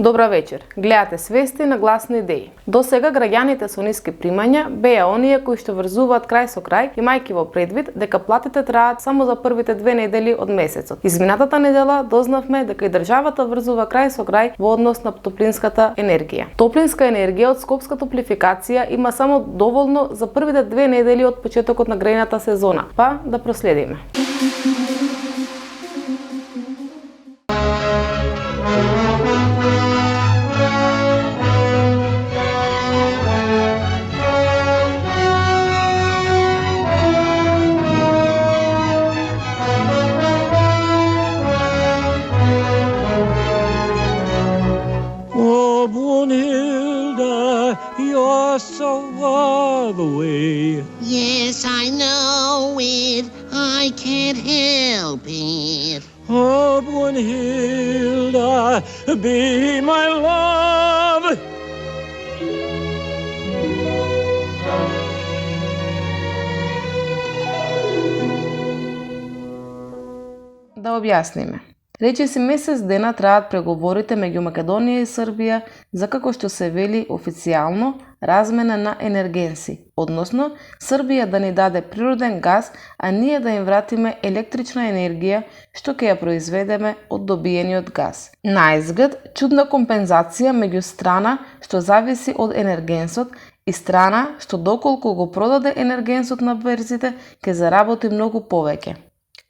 Добра вечер. Гледате Свести на гласни идеи. До сега граѓаните со ниски примања беа оние кои што врзуваат крај со крај, имајќи во предвид дека платите траат само за првите 2 недели од месецот. Изминатата недела дознавме дека и државата врзува крај со крај во однос на топлинската енергија. Топлинска енергија од скопска топлификација има само доволно за првите 2 недели од почетокот на грејната сезона. Па да проследиме. You're so far away. Yes, I know it. I can't help it. Oh, Brunhilde, be my love. Да објасниме. Речиси месец дена траат преговорите меѓу Македонија и Србија за, како што се вели официјално, размена на енергенси, односно Србија да ни даде природен газ, а ние да им вратиме електрична енергија што ќе ја произведеме од добиениот газ. Наизглед, чудна компензација меѓу страна што зависи од енергенсот и страна што доколку го продаде енергенсот на берзите, ќе заработи многу повеќе.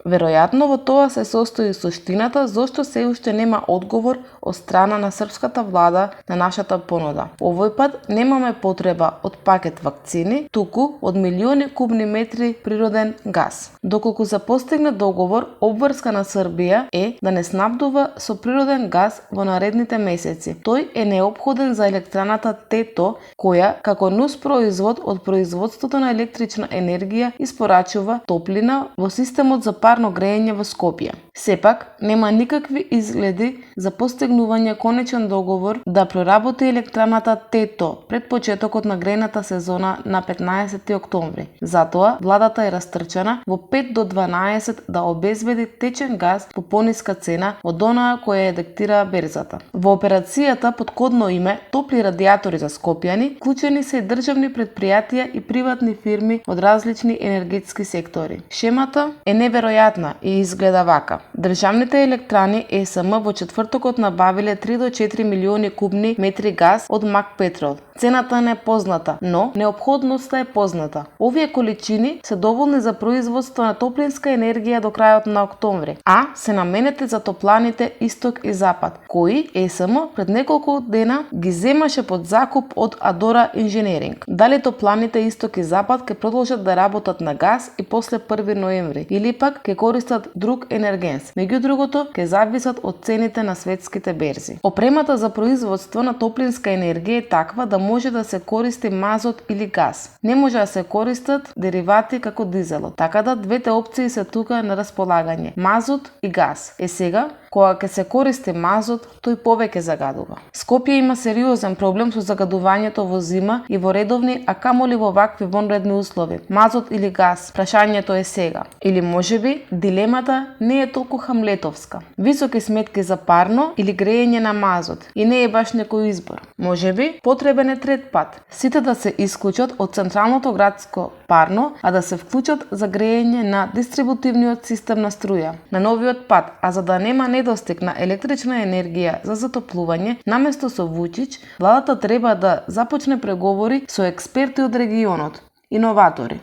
Веројатно во тоа се состои суштината зошто се уште нема одговор од страна на српската влада на нашата понуда. Овој пат немаме потреба од пакет вакцини, туку од милиони кубни метри природен газ. Доколку се постигне договор, обврска на Србија е да не снабдува со природен газ во наредните месеци. Тој е неопходен за електраната ТЕТО, која како нус производ од производството на електрична енергија испорачува топлина во системот за парно грејење во Скопје. Сепак, нема никакви изгледи за постигнување конечен договор да проработи електраната ТЕТО пред почетокот на грејната сезона на 15 октомври. Затоа, владата е растрчана во 5 до 12 да обезбеди течен газ по пониска цена од онаа која ја диктира берзата. Во операцијата под кодно име Топли радиатори за скопјани, вклучени се и државни претпријатија и приватни фирми од различни енергетски сектори. Шемата е неверојатна и изгледа вака. Државните електрани ЕСМ во четвртокот набавиле 3 до 4 милиони кубни метри газ од МАК Петрол. Цената не е позната, но неопходноста е позната. Овие количини се доволни за производство на топлинска енергија до крајот на октомври, а се наменети за топланите Исток и Запад, кои ЕСМ пред неколку дена ги земаше под закуп од Адора Инженеринг. Дали топланите Исток и Запад ќе продолжат да работат на газ и после 1 ноември, или пак ќе користат друг енергенс. Меѓу другото, ќе зависат од цените на светските берзи. Опремата за производство на топлинска енергија е таква да може да се користи мазот или газ. Не може да се користат деривати како дизелот. Така да двете опции се тука на располагање. Мазот и газ. Сега, кога ќе се користи мазот, тој повеќе загадува. Скопје има сериозен проблем со загадувањето во зима и во редовни, а камоли во вакви вонредни услови. Мазот или газ? Прашањето е сега. Или можеби дилемата не е толку хамлетовска. Високи сметки за парно или грејење на мазот и не е баш некој избор. Можеби потребен е трет пат. Сите да се исклучат од централното градско парно, а да се вклучат за грејење на дистрибутивниот систем на струја. На новиот пат, а за да нема недостиг на електрична енергија за затоплување, наместо со Вучич, владата треба да започне преговори со експерти од регионот, иноватори.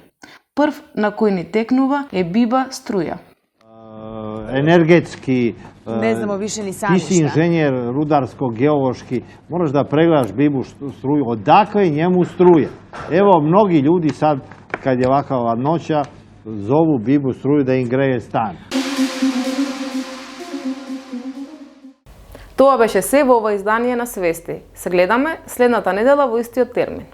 Прв на кој ни текнува е Биба Струја. Енергетски, не знамо више ни сами ти си инженер рударско-геолошки, можеш да прегледаш Бибу Струја, одакle njemu struje. Evo, mnogi ljudi sad, kad je ovakva ladnoća, zovu Bibu Struju da im greje stan. Тоа беше се во ова издание на Свести. Се гледаме следната недела во истиот термин.